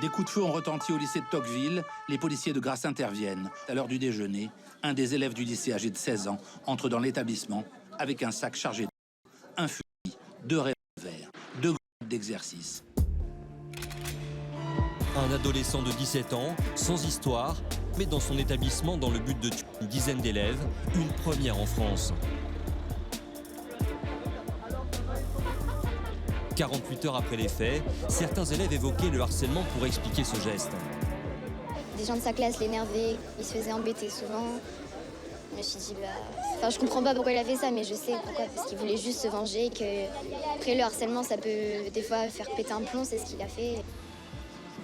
Des coups de feu ont retenti au lycée de Tocqueville. Les policiers de Grasse interviennent. À l'heure du déjeuner, un des élèves du lycée âgé de 16 ans entre dans l'établissement avec un sac chargé de un fusil, 2 revolvers, 2 grenades d'exercice. Un adolescent de 17 ans, sans histoire, mais dans son établissement dans le but de tuer une dizaine d'élèves, une première en France. 48 heures après les faits, certains élèves évoquaient le harcèlement pour expliquer ce geste. Des gens de sa classe l'énervaient, il se faisait embêter souvent. Je me suis dit, je comprends pas pourquoi il a fait ça, mais je sais pourquoi, parce qu'il voulait juste se venger, que après le harcèlement, ça peut des fois faire péter un plomb, c'est ce qu'il a fait.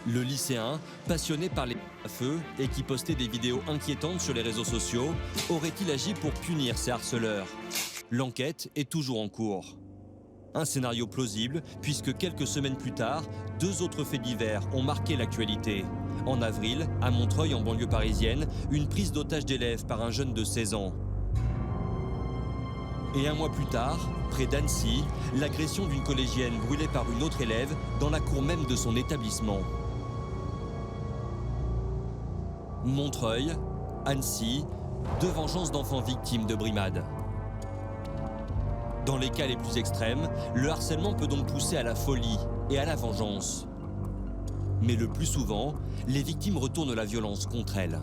Le lycéen, passionné par les à feu et qui postait des vidéos inquiétantes sur les réseaux sociaux, aurait-il agi pour punir ses harceleurs? L'enquête est toujours en cours. Un scénario plausible, puisque quelques semaines plus tard, 2 autres faits divers ont marqué l'actualité. En avril, à Montreuil, en banlieue parisienne, une prise d'otage d'élèves par un jeune de 16 ans. Et un mois plus tard, près d'Annecy, l'agression d'une collégienne brûlée par une autre élève dans la cour même de son établissement. Montreuil, Annecy, 2 vengeances d'enfants victimes de brimades. Dans les cas les plus extrêmes, le harcèlement peut donc pousser à la folie et à la vengeance. Mais le plus souvent, les victimes retournent la violence contre elles.